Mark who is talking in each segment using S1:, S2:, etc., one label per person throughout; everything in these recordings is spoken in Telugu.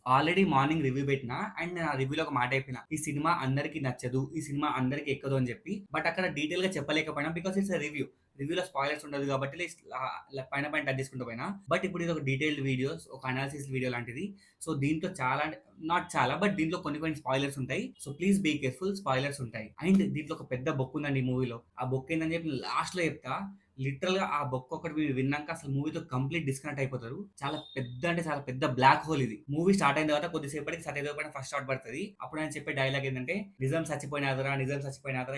S1: ఆల్రెడీ మార్నింగ్ రివ్యూ పెట్టినా అండ్ నేను ఆ రివ్యూలో ఒక మాట చెప్పిన. ఈ సినిమా అందరికి నచ్చదు. ఈ సినిమా అందరికి ఎక్కదు అని చెప్పి. బట్ అక్కడ డీటెయిల్‌గా చెప్పలేకపోయినా బికాజ్ ఇట్స్ ఎ రివ్యూ. రివ్యూలో స్పాయిలర్స్ ఉండదు కాబట్టి పైన పైన టచ్ చేసుకుంటూ పోయినా. బట్ ఇప్పుడు ఇది ఒక డీటెయిల్డ్ వీడియోస్, ఒక అనాలిసిస్ వీడియో లాంటిది. సో దీంట్లో చాలా అంటే నాట్ చాలా బట్ దీంట్లో కొన్ని కొన్ని స్పాయిలర్స్ ఉంటాయి. So please be careful, spoilers ఉంటాయి. అండ్ దీంట్లో ఒక పెద్ద బొక్క ఉందండి ఈ మూవీలో. ఆ బొక్క ఏందని చెప్పి లాస్ట్‌లో చెప్తా. లిటరల్‌గా ఆ బొక్క ఒకటి మీరు విన్నాక అసలు మూవీతో కంప్లీట్ డిస్కనెక్ట్ అయిపోతారు. చాలా పెద్ద అంటే చాలా పెద్ద బ్లాక్ హోల్ ఇది. మూవీ స్టార్ట్ అయిన తర్వాత కొద్దిసేపటికి సత్యదేవ్ పైన ఫస్ట్ షాట్ పడతది. అప్పుడు ఆయన చెప్పే డైలాగ్ ఏందంటే, "నిజం చచ్చిపోయినాదిరా, నిజం చచ్చిపోయినాదిరా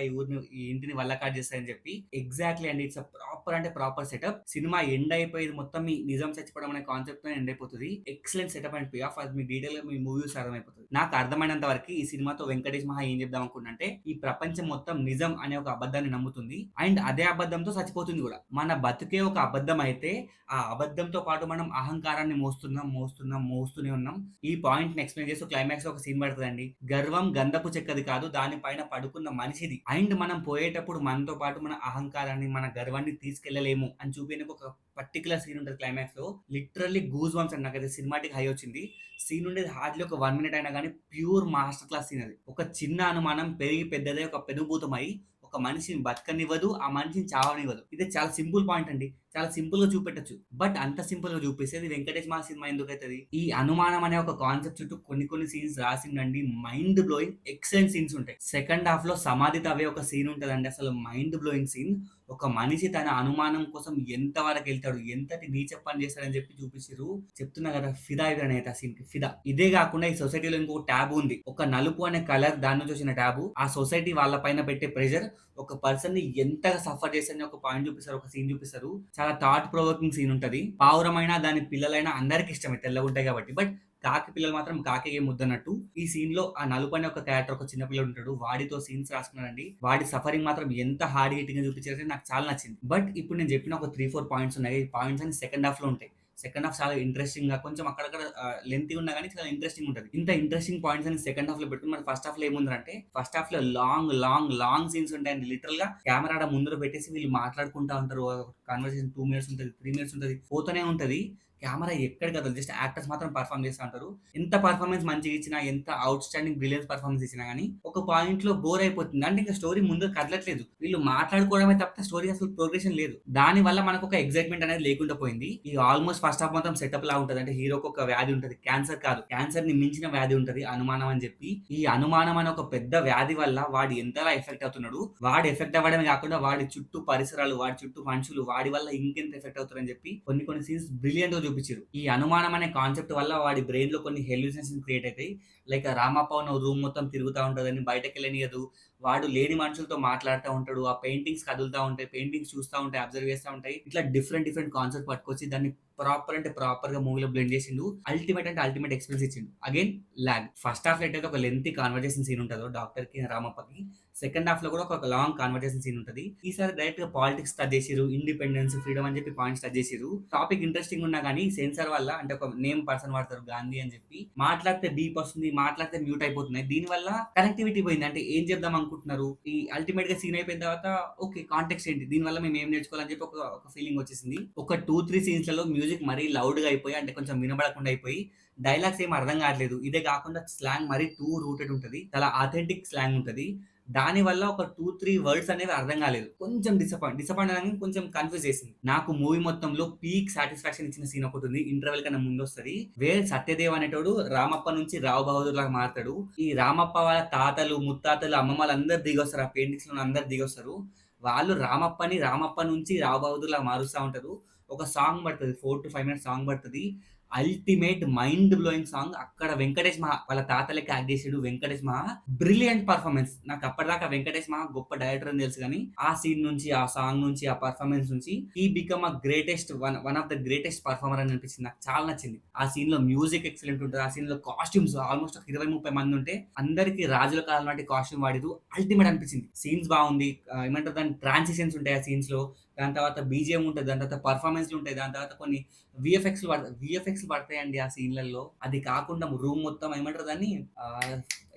S1: ఈ ఇంటిని వల్లకాడు చేస్తారని" చెప్పి. ఎగ్జాక్ట్‌లీ అండి. ఇట్స్ ప్రాపర్ అంటే ప్రాపర్ సెటప్. సినిమా ఎండ్ అయిపోయేది మొత్తం ఈ నిజం చచ్చిపోవడం అనే కాన్సెప్ట్‌తోనే ఎండ్ అయిపోతది. Excellent setup and pay of. అది మీకు డీటెయిల్‌గా మీ మూవీ చూస్తే అర్థమైపోతది. నాకు అర్థమైనంత వరకి ఈ సినిమాతో వెంకటేష్ మహా ఏం చెప్దాం అనుకుండంటే, ఈ ప్రపంచం మొత్తం నిజం అనే ఒక అబద్ధాన్ని నమ్ముతుంది. అండ్ అదే అబద్ధంతో చచ్చిపోతుంది కూడా. మన బతుకే ఒక అబద్ధం అయితే, ఆ అబద్ధంతో పాటు మనం అహంకారాన్ని మోస్తున్నాం, మోస్తున్నాం, మోస్తూనే ఉన్నాం. ఈ పాయింట్‌ని ఎక్స్‌ప్లెయిన్ చేస్తూ క్లైమాక్స్‌లో ఒక సీన్ పడతదండి. గర్వం గంధపు చెక్కది కాదు, దాని పైన పడుకున్న మనిషిది. అండ్ మనం పోయేటప్పుడు మనతో పాటు మన అహంకారాన్ని, మన గర్వాన్ని తీసుకెళ్ళలేము అని చూపియడానికి ఒక పర్టిక్యులర్ సీన్ ఉంటది క్లైమాక్స్‌లో. లిటరల్లీ గూస్ బంప్స్ అండి. నాకైతే సినిమాటిక్ హై వచ్చింది. సీన్ ఉండేది హార్డ్‌లీ ఒక 1 మినిట్ అయినా గాని ప్యూర్ మాస్టర్ క్లాస్ సీన్ అది. ఒక చిన్న అనుమానం పెరిగి పెద్దదై ఒక పెనుభూతమై ఒక మనిషిని బతకనివ్వదు. ఆ మనిషిని చావనివ్వదు. ఇది చాలా సింపుల్ పాయింట్ అండి. చాలా సింపుల్‌గా చూపెట్టొచ్చు. బట్ అంత సింపుల్‌గా చూపిస్తే వెంకటేష్ మా సినిమా ఎందుకైతది? ఈ అనుమానం అనే ఒక కాన్సెప్ట్ చుట్టూ కొన్ని కొన్ని సీన్స్ రాసిండండి. మైండ్ బ్లోయింగ్ ఎక్సలెంట్ సీన్స్ ఉంటాయి. సెకండ్ హాఫ్‌లో సమాధి తవ్వే ఒక సీన్ ఉంటదండి. అసలు మైండ్ బ్లోయింగ్ సీన్. ఒక మనిషి తన అనుమానం కోసం ఎంత వరకెళ్తాడు, ఎంతటి నీచ పని చేస్తాడని చెప్పి చూపిచ్చిర్రు. చెప్తున్నా కదా! ఫిదా అయిపోయాను ఆ సీన్‌కి ఫిదా. ఇదే కాకుండా ఈ సొసైటీలో ఇంకొక టాబూ ఉంది. ఒక నలుపు అనే కలర్ దాని నుంచి వచ్చిన టాబూ. ఆ సొసైటీ వాళ్ళ పైన పెట్టే ప్రెషర్ ఒక పర్సన్‌ని ఎంతగా సఫర్ చేస్తదని ఒక పాయింట్ చూపిస్తారు. ఒక సీన్ చూపిస్తారు. చాలా థాట్ ప్రొవోకింగ్ సీన్ ఉంటది. పావురమైనా, దాని పిల్లలైనా అందరికి ఇష్టమే తెల్లగుంటాయి కాబట్టి. బట్ కాకి పిల్లలు మాత్రం కాకికే ముద్దన్నట్టు. ఈ సీన్‌లో ఆ నలుపు అనే ఒక క్యారెక్టర్ ఒక చిన్న పిల్లోడు ఉంటాడు. వాడితో సీన్స్ రాసుకున్నారండి. వాడి సఫరింగ్ మాత్రం ఎంత హార్డ్ హిట్టింగ్‌గా చూపించారంటే నాకు చాలా నచ్చింది. బట్ ఇప్పుడు నేను చెప్పిన ఒక 3, 4 పాయింట్స్ ఉన్నాయి. ఈ పాయింట్స్ అన్ని సెకండ్ హాఫ్‌లో ఉంటాయి. సెకండ్ హాఫ్ చాలా ఇంట్రెస్టింగ్‌గా కొంచెం అక్కడక్కడ లెంతీగా ఉన్నా గాని చాలా ఇంట్రెస్టింగ్ ఉంటది. ఇంత ఇంట్రెస్టింగ్ పాయింట్స్ అన్ని సెకండ్ హాఫ్‌లో పెట్టుకొని మరి ఫస్ట్ హాఫ్‌లో ఏముందంటే ఫస్ట్ హాఫ్‌లో లాంగ్, లాంగ్, లాంగ్ సీన్స్ ఉంటాయండి. లిటరల్‌గా కెమెరా ఆడ ముందర పెట్టేసి వీళ్ళు మాట్లాడుకుంటా ఉంటారు. కన్వర్జేషన్ 2 మినిట్స్ ఉంటది, 3 మినిట్స్ ఉంటది. పోతూనే ఉంటది. కెమెరా ఎక్కడికి కదలదు. జస్ట్ యాక్టర్స్ మాత్రం పెర్ఫార్మ్ చేస్తా ఉంటారు. ఎంత పెర్ఫార్మన్స్ మంచిగా ఇచ్చినా, ఎంత ఔట్‌స్టాండింగ్ బ్రిలియన్స్ పెర్ఫార్మన్స్ ఇచ్చినా గాని, ఒక పాయింట్‌లో బోర్ అయిపోతుంది. అంటే ఇంక స్టోరీ ముందుకు కదలట్లేదు. వీళ్ళు మాట్లాడుకోవడమే తప్పితే స్టోరీ అసలు ప్రోగ్రెషన్ లేదు. దానివల్ల మనకొక ఎక్సైట్‌మెంట్ అనేది లేకుండా పోయింది. ఈ ఆల్‌మోస్ట్ ఫస్ట్ హాఫ్ మొత్తం సెటప్ లాగా ఉంటది. అంటే హీరోకి ఒక వ్యాధి ఉంటది. క్యాన్సర్ కాదు. క్యాన్సర్‌ని మించిన వ్యాధి ఉంటది. అనుమానం అని చెప్పి. ఈ అనుమానం అనే ఒక పెద్ద వ్యాధి వల్ల వాడు ఎంతలా ఎఫెక్ట్ అవుతున్నాడు. వాడు ఎఫెక్ట్ అవ్వడమే కాకుండా వాడి చుట్టూ పరిసరాలు, వాడి చుట్టూ మనుషులు, వాడి వల్ల ఇంకెంత ఎఫెక్ట్ అవుతారని చెప్పి కొన్ని కొన్ని సీన్స్ బ్రిలియంట్‌గా చూపించిర్రు. ఈ అనుమానం అనే కాన్సెప్ట్ వల్ల వాడి బ్రెయిన్‌లో కొన్ని హెల్యూసినేషన్స్ క్రియేట్ అయితాయి. లైక్ రామప్ప ఉన్న రూమ్ మొత్తం తిరుగుతా ఉంటదని బయటకెళ్ళనీయదు. వాడు లేని మనుషులతో మాట్లాడుతా ఉంటాడు. ఆ పెయింటింగ్స్ కదులుతా ఉంటాయి. పెయింటింగ్స్ చూస్తా ఉంటాయి. అబ్జర్వ్ చేస్తా ఉంటాయి. ఇట్లా డిఫరెంట్ డిఫరెంట్ కాన్సెప్ట్ పట్టుకొచ్చి దాన్ని ప్రాపర్ అంటే ప్రాపర్‌గా మూవీలో బ్లెండ్ చేసిండు. అల్టిమేట్ అంటే అల్టిమేట్ ఎక్స్‌పీరియన్స్ ఇచ్చిండు. Again lag. ఫస్ట్ హాఫ్‌లో ఎట్టయితే ఒక లెంతీ కన్వర్జేషన్ సీన్ ఉంటదో డాక్టర్‌కి, రామప్పకి. సెకండ్ హాఫ్‌లో కూడా ఒక లాంగ్ కన్వర్జేషన్ సీన్ ఉంటది. ఈసారి డైరెక్ట్‌గా పాలిటిక్స్ టచ్ చేసిర్రు. ఇండిపెండెన్స్, ఫ్రీడమ్ అని చెప్పి పాయింట్స్ టచ్ చేసిర్రు. టాపిక్ ఇంట్రెస్టింగ్ ఉన్నా గానీ సెన్సార్ వల్ల అంటే ఒక నేమ్ పర్సన్ వాడతారు గాంధీ అని చెప్పి. మాట్లాడితే బీప్ వస్తుంది. మాట్లాడితే మ్యూట్ అయిపోతున్నాయి. దీనివల్ల కనెక్టివిటీ పోయింది. అంటే ఏం చెప్దాం అనుకుంటున్నారు? ఈ అల్టిమేట్‌గా సీన్ అయిపోయిన తర్వాత ఓకే. కాంటెక్స్ట్ ఏంటి? దీనివల్ల మేము ఏం నేర్చుకోవాలని చెప్పి ఒక ఫీలింగ్ వచ్చేసింది. ఒక 2, 3 సీన్స్‌లలో మ్యూజిక్ మరీ లౌడ్‌గా అయిపోయి అంటే కొంచెం వినబడకుండా అయిపోయి డైలాగ్స్ ఏమి అర్థం కావట్లేదు. ఇదే కాకుండా స్లాంగ్ మరీ టూ రూటెడ్ ఉంటది. చాలా ఆథెంటిక్ స్లాంగ్ ఉంటది. దానివల్ల ఒక 2, 3 వర్డ్స్ అనేవి అర్థం కాలేదు. కొంచెం డిసప్పాయింట్ అని కొంచెం కన్‌ఫ్యూజ్ చేసింది. నాకు మూవీ మొత్తంలో పీక్ సాటిస్ఫాక్షన్ ఇచ్చిన సీన్ ఒకటుంది. ఇంటర్వెల్ కన్నా ముందొస్తది. వేర్ సత్యదేవ్ అనేటోడు రామప్ప నుంచి రావు బహదూర్ లాగా మారతాడు. ఈ రామప్ప వాళ్ళ తాతలు, ముత్తాతలు, అమ్మమ్మలు అందరూ దిగొస్తారు. ఆ పెయింటింగ్స్‌లో అందరూ దిగొస్తారు. వాళ్ళు రామప్ప నుంచి రావు బహదూర్ లాగా మారుస్తా ఉంటారు. ఒక సాంగ్ పడతది. 4-5 మినిట్స్ సాంగ్ పడతది. Ultimate mind blowing song. అక్కడ వెంకటేష్ మహా వాళ్ళ తాత లెక్క యాక్ట్ చేసిండు వెంకటేష్ మహా. Brilliant performance. నాకు అప్పటిదాకా వెంకటేష్ మహా గొప్ప డైరెక్టర్ అని తెలుసు గానీ, ఆ సీన్ నుంచి, ఆ సాంగ్ నుంచి, ఆ పర్ఫార్మెన్స్ నుంచి he become one of the greatest performer అని అనిపించింది. నాకు చాలా నచ్చింది. ఆ సీన్‌లో మ్యూజిక్ ఎక్సలెంట్ ఉంటది. ఆ సీన్‌లో కాస్ట్యూమ్స్ ఆల్‌మోస్ట్ ఒక 20, 30 మంది ఉంటే అందరికి రాజుల కాలం నాటి కాస్ట్యూమ్ వాడిర్రు. అల్టిమేట్ అనిపించింది. సీన్స్ బాగుంది. ఏమంటారు దాన్ని ట్రాన్సిషన్స్ ఉంటాయి ఆ సీన్స్‌లో. దాని తర్వాత బీజీఎం ఉంటది. దాని తర్వాత పెర్ఫార్మన్స్‌లు ఉంటాయి. దాని తర్వాత కొన్ని వీఎఫ్ఎక్స్‌లు పడతాయండి ఆ సీన్‌లలో. అది కాకుండా రూమ్ మొత్తం ఏమంటారు దాన్ని ఆహ్,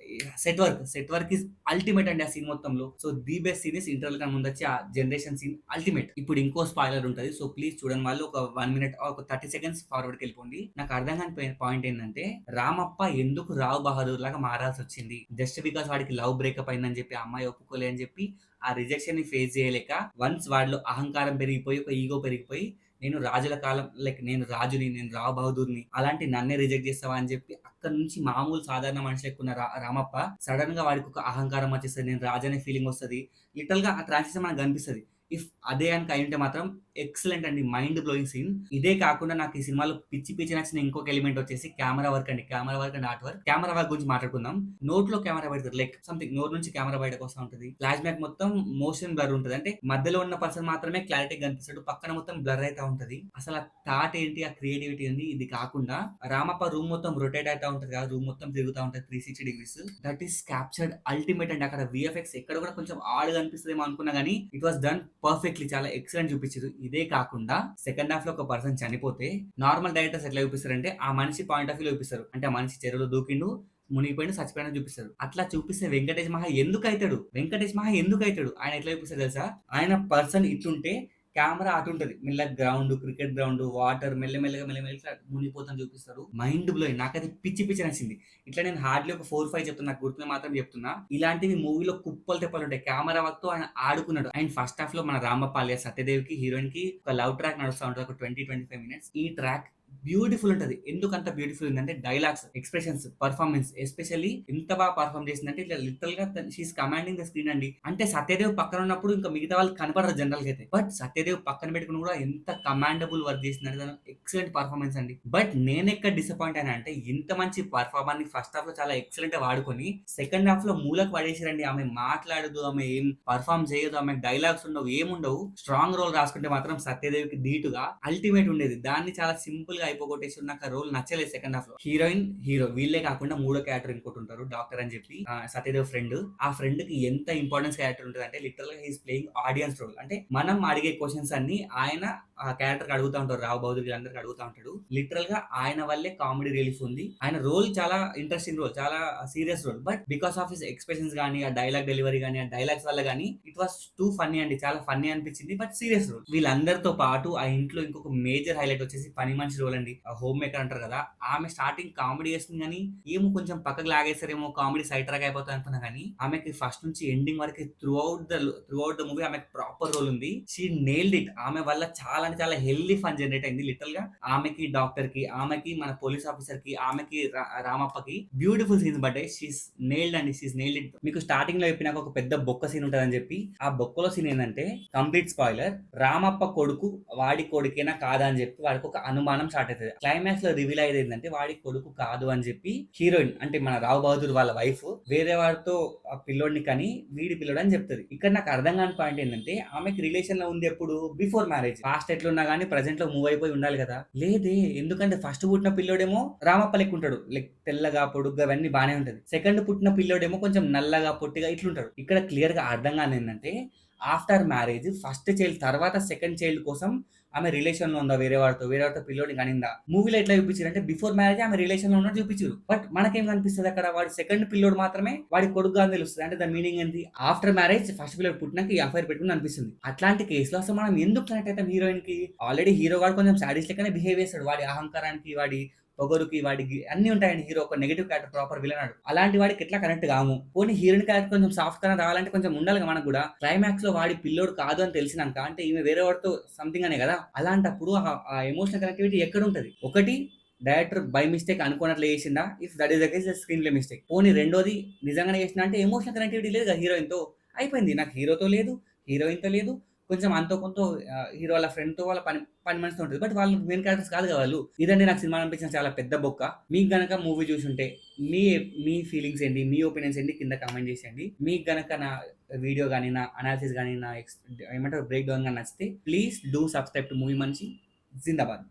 S1: సెట్ వర్క్ ఇస్ అల్టిమేట్ అండి ఆ సీన్ మొత్తంలో. So the best scene is interval కన్నా ముందు వచ్చి ఆ జనరేషన్ సీన్ అల్టిమేట్. ఇప్పుడు ఇంకో స్పాయిలర్ ఉంటది. సో ప్లీజ్ చూడని వాళ్ళు ఒక 1 మినిట్ ఒక 30 సెకండ్స్ ఫార్వర్డ్‌కి వెళ్ళిపోండి. నాకు అర్థం కాని పాయింట్ ఏంటంటే రామప్ప ఎందుకు రావ్ బహదూర్ లాగా మారాల్సి వచ్చింది. జస్ట్ బికాస్ వాడికి లవ్ బ్రేకప్ అయిందని చెప్పి ఆ అమ్మాయి ఒప్పుకోలే అని చెప్పి ఆ రిజెక్షన్ ని ఫేస్ చేయలేక వన్స్ వాడిలో అహంకారం పెరిగిపోయి ఒక ఈగో పెరిగిపోయి నేను రాజుల కాలం లైక్ నేను రాజుని, నేను రావ్ బహదూర్‌ని, అలాంటి నన్నే రిజెక్ట్ చేస్తావా అని చెప్పి అక్కడి నుంచి మామూలు సాధారణ మనిషి లెక్కున్న రామప్ప సడన్ గా వాడికి ఒక అహంకారం వచ్చేస్తది. నేను రాజు అనే ఫీలింగ్ వస్తది. లిటరల్ గా ఆ ట్రాన్సిషన్ మనకు కనిపిస్తది. ఇఫ్ అదే గనుక అయ్యుంటే మాత్రం ఎక్సలెంట్ అండి. Mind blowing scene. ఇదే కాకుండా నాకు ఈ సినిమాలో పిచ్చి పిచ్చి నచ్చిన ఇంకొక ఎలిమెంట్ వచ్చేసి కెమెరా వర్క్ అండి. Camera work and art work. Camera work గురించి మాట్లాడుకుందాం. నోట్లో కెమెరా పెడతారు. లైక్ సంథింగ్ నోరు నుంచి కెమెరా బయటకు వస్తా ఉంటది. ఫ్లాష్ బ్యాక్ మొత్తం మోషన్ బ్లర్ ఉంటది. అంటే మధ్యలో ఉన్న పర్సన్ మాత్రమే క్లారిటీ కనిపిస్తాడు. పక్కన మొత్తం బ్లర్ అయితా ఉంటది. అసలు ఆ థాట్ ఏంటి, ఆ క్రియేటివిటీ ఏంది. ఇది కాకుండా రామప్ప రూమ్ మొత్తం రొటేట్ అవుతా ఉంటది కదా, రూమ్ మొత్తం తిరుగుతా ఉంటది 360 degrees. That is captured ultimate అండి. అక్కడ విఎఫ్ఎక్స్ ఎక్కడ కూడా కొంచెం ఆడ్ కనిపిస్తుందేమో అనుకున్నా గానీ ఇట్ వాస్ డన్ పర్ఫెక్ట్లీ. చాలా ఎక్సలెంట్ చూపించారు. ఇదే కాకుండా సెకండ్ హాఫ్ లో ఒక పర్సన్ చనిపోతే నార్మల్ డైరెక్టర్స్ ఎట్లా చూపిస్తారంటే ఆ మనిషి పాయింట్ ఆఫ్ వ్యూ చూపిస్తారు. అంటే ఆ మనిషి చెరువులో దూకిండు, మునిగిపోయిన చచ్చిపోయిన చూపిస్తారు. అట్లా చూపిస్తే వెంకటేష్ మహా ఎందుకు అవుతాడు ఆయన ఎట్లా చూపిస్తారు తెలుసా? ఆయన పర్సన్ ఇట్లుంటే కెమెరా అటుంటది. మెల్లగా గ్రౌండ్, క్రికెట్ గ్రౌండ్, వాటర్ మెల్లమెల్లగా మునిగిపోతాను చూపిస్తారు. Mind blowing. నాకైతే పిచ్చి పిచ్చి నచ్చింది. ఇట్లా నేను హార్డ్లీ ఒక 4-5 చెప్తున్నా. నాకు గుర్తున్న మాత్రం చెప్తున్నా. ఇలాంటివి మూవీలో కుప్పలు తెప్పలు ఉంటాయి. కెమెరా వర్క్ తో ఆయన ఆడుకున్నాడు. అండ్ ఫస్ట్ హాఫ్ లో మన రామప్ప అలియాస్ సత్యదేవికి హీరోయిన్ కి ఒక లవ్ ట్రాక్ నడుస్తా ఉంటుంది. ఒక 20-25 మినిట్స్. ఈ ట్రాక్ బ్యూటిఫుల్ ఉంటది. ఎందుకంత బ్యూటిఫుల్ ఉందంటే డైలాగ్స్, ఎక్స్ప్రెషన్స్, పర్ఫార్మెన్స్ ఎస్పెషల్లీ ఎంత బాగా పర్ఫార్మ్ చేసిందంటే ఇట్లా లిటరల్ గా షీఈస్ కమాండింగ్ ద స్క్రీన్ అండి. అంటే సత్యదేవ్ పక్కన ఉన్నప్పుడు ఇంకా మిగతా వాళ్ళు కనపడరు జనరల్ గా అయితే. బట్ సత్యదేవ్ పక్కన పెట్టుకుని కూడా ఎంత కమాండబుల్ వర్క్ చేసిందంటే తను ఎక్సలెంట్ పర్ఫార్మెన్స్ అండి. బట్ నేను ఎక్కడ డిసప్పాయింట్ అయినా అంటే ఇంత మంచి పర్ఫార్మర్ ని ఫస్ట్ హాఫ్ లో చాలా ఎక్సలెంట్ గా వాడుకొని సెకండ్ హాఫ్ లో మూలకు పడేసిరండి. ఆమె మాట్లాడదు, ఆమె ఏం పర్ఫార్మ్ చేయదు, ఆమె డైలాగ్స్ ఉండవు, ఏముండవు. స్ట్రాంగ్ రోల్ రాసుకుంటే మాత్రం సత్యదేవికి ధీటుగా అల్టిమేట్ ఉండేది. దాన్ని చాలా సింపుల్ గా అయిపోగొట్టేసి నాకు ఆ రోల్ నచ్చలేదు సెకండ్ హాఫ్ లో. హీరోయిన్, హీరో వీళ్ళే కాకుండా మూడో క్యారెక్టర్ ఇంకోటి ఉంటారు డాక్టర్ అని చెప్పి సత్యదేవ్ ఫ్రెండ్. ఆ ఫ్రెండ్ కి ఎంత ఇంపార్టెన్స్ క్యారెక్టర్ ఉంటుంది అంటే లిటరల్ గా హీస్ ప్లేయింగ్ ఆడియన్స్ రోల్. అంటే మనం అడిగే క్వశ్చన్స్ అన్ని ఆయన ఆ క్యారెక్టర్ అడుగుతా ఉంటారు. రావు బౌద్ధ వీళ్ళందరికీ అడుగుతా ఉంటాడు. లిటరల్ గా ఆయన వల్లే కామెడీ రిలీఫ్ ఉంది. ఆయన రోల్ చాలా ఇంట్రెస్టింగ్ రోల్, చాలా serious role. But because of his expressions గానీ, ఆ డైలాగ్ డెలివరీ గానీ, ఆ డైలాగ్స్ వల్ల గానీ ఇట్ వాస్ టూ ఫన్నీ అండి. చాలా ఫన్నీ అనిపించింది. But serious role. వీళ్ళందరితో పాటు ఆ ఇంట్లో ఇంకొక మేజర్ హైలైట్ వచ్చేసి పని మనిషి రోల్ అండి. హోమ్ మేకర్ అంటారు కదా, ఆమె స్టార్టింగ్ కామెడీ చేస్తుంది కానీ ఏమో కొంచెం పక్కకు లాగేస్తారేమో, కామెడీ సైడ్ ట్రాక్ అయిపోతుంది అనుకున్నా కానీ ఆమెకి ఫస్ట్ నుంచి ఎండింగ్ వరకు త్రూ అవుట్ ద మూవీ ఆమెకి ప్రాపర్ రోల్ ఉంది. She nailed it. ఆమె వల్ల చాలా అంటే చాలా హెల్దీ ఫన్ జనరేట్ అయింది. లిటరల్ గా ఆమెకి, డాక్టర్ కి, ఆమెకి, మన పోలీస్ ఆఫీసర్ కి, ఆమెకి, రామప్పకి బ్యూటిఫుల్ సీన్స్ పడ్డాయి. షీస్ నేల్డ్ అండి. She's nailed it. మీకు స్టార్టింగ్ లో చెప్పినాక ఒక పెద్ద బొక్క సీన్ ఉంటదని చెప్పి, ఆ బొక్కలో సీన్ ఏంటంటే కంప్లీట్ స్పాయిలర్. రామప్ప కొడుకు వాడి కొడుకేనా కాదా అని చెప్పి వాడికి ఒక అనుమానం స్టార్ట్ అవుతుంది. క్లైమాక్స్ లో రివీల్ అయ్యేది ఏంటంటే వాడి కొడుకు కాదు అని చెప్పి హీరోయిన్ అంటే మన రావు బహదూర్ వాళ్ళ వైఫ్ వేరే వాడితో ఆ పిల్లోడిని కానీ వీడి పిల్లోడు అని చెప్తుంది. ఇక్కడ నాకు అర్థం కాని పాయింట్ ఏంటంటే ఆమెకి రిలేషన్ లో ఉంది ఎప్పుడు, బిఫోర్ మ్యారేజ్. పాస్ట్ ఎట్లున్నా కానీ ప్రజెంట్ లో మూవ్ అయిపోయి ఉండాలి కదా. లేదే, ఎందుకంటే ఫస్ట్ పుట్టిన పిల్లోడేమో రామప్ప లెక్క ఉంటాడు. లైక్ తెల్లగా పొడుగ్గా అవన్నీ బానే ఉంటది. సెకండ్ పుట్టిన పిల్లోడేమో కొంచెం నల్లగా పొట్టిగా ఇట్లుంటాడు. ఇక్కడ క్లియర్ గా అర్థం కాని ఏంటంటే ఆఫ్టర్ మ్యారేజ్ ఫస్ట్ చైల్డ్ తర్వాత సెకండ్ చైల్డ్ కోసం ఆమె రిలేషన్ లో ఉందా వేరే వాడితో పిల్లోని కనిందా. మూవీలో ఎట్లా చూపించారు అంటే బిఫోర్ మ్యారేజ్ ఆమె రిలేషన్ లో ఉన్నట్టు చూపించారు. బట్ మనకేం కనిపిస్తుంది అక్కడ వాడి సెకండ్ పిల్లోడు మాత్రమే వాడి కొడుకుగా అని తెలుస్తుంది. అంటే దాని మీనింగ్ ఏంటి, ఆఫ్టర్ మ్యారేజ్ ఫస్ట్ పిల్లోడు పుట్టినాక ఈ అఫైర్ పెట్టుకుని అనిపిస్తుంది. అట్లాంటి కేసులో అసలు మనం ఎందుకు కనెక్ట్ అవుతాం హీరోయిన్ కి. ఆల్రెడీ హీరో గాడు కొంచెం సాడీస్ లెక్కనే బిహేవ్ చేస్తాడు. వాడి అహంకారానికి, వాడి పొగరుకి, వాడికి అన్ని ఉంటాయండి. హీరో ఒక నెగిటివ్ క్యారెక్టర్, ప్రాపర్ విలనాడు. అలాంటి వాడికి ఎట్లా కనెక్ట్ కాము. పోనీ హీరోయిన్ క్యారెక్టర్ కొంచెం సాఫ్ట్ గా రావాలంటే కొంచెం ఉండాలి మనకు కూడా. క్లైమాక్స్ లో వాడి పిల్లోడు కాదు అని తెలిసినాక అంటే ఈమె వేరే వాడితో సంథింగ్ అనే కదా. అలాంటప్పుడు ఆ ఎమోషనల్ కనెక్టివిటీ ఎక్కడ ఉంటది? ఒకటి డైరెక్టర్ బై మిస్టేక్ అనుకున్నట్లు చేసిందా, if that is the case screen play mistake. పోనీ రెండోది నిజంగానే చేసిన అంటే ఎమోషనల్ కనెక్టివిటీ లేదు కదా హీరోయిన్ తో. అయిపోయింది. నాకు హీరోతో లేదు, హీరోయిన్ తో లేదు, కొంచెం అంతో కొంత హీరో వాళ్ళ ఫ్రెండ్ తో, వాళ్ళ పని పని మనిషితో ఉంటుంది. బట్ వాళ్ళు మెయిన్ క్యారెక్టర్స్ కాదు కదా వాళ్ళు. ఇదండి నాకు సినిమా అనిపించిన చాలా పెద్ద బొక్క. మీకు గనక మూవీ చూసుంటే మీ మీ ఫీలింగ్స్ ఏంటి, మీ ఒపీనియన్స్ ఏంటి కింద కామెంట్ చేసేయండి. మీకు గనక నా వీడియో కానీ, నా అనాలిసిస్ కానీ, నా ఏమంటారు బ్రేక్ డౌన్ కానీ నచ్చితే please do subscribe to movie మనిషి. జిందాబాద్.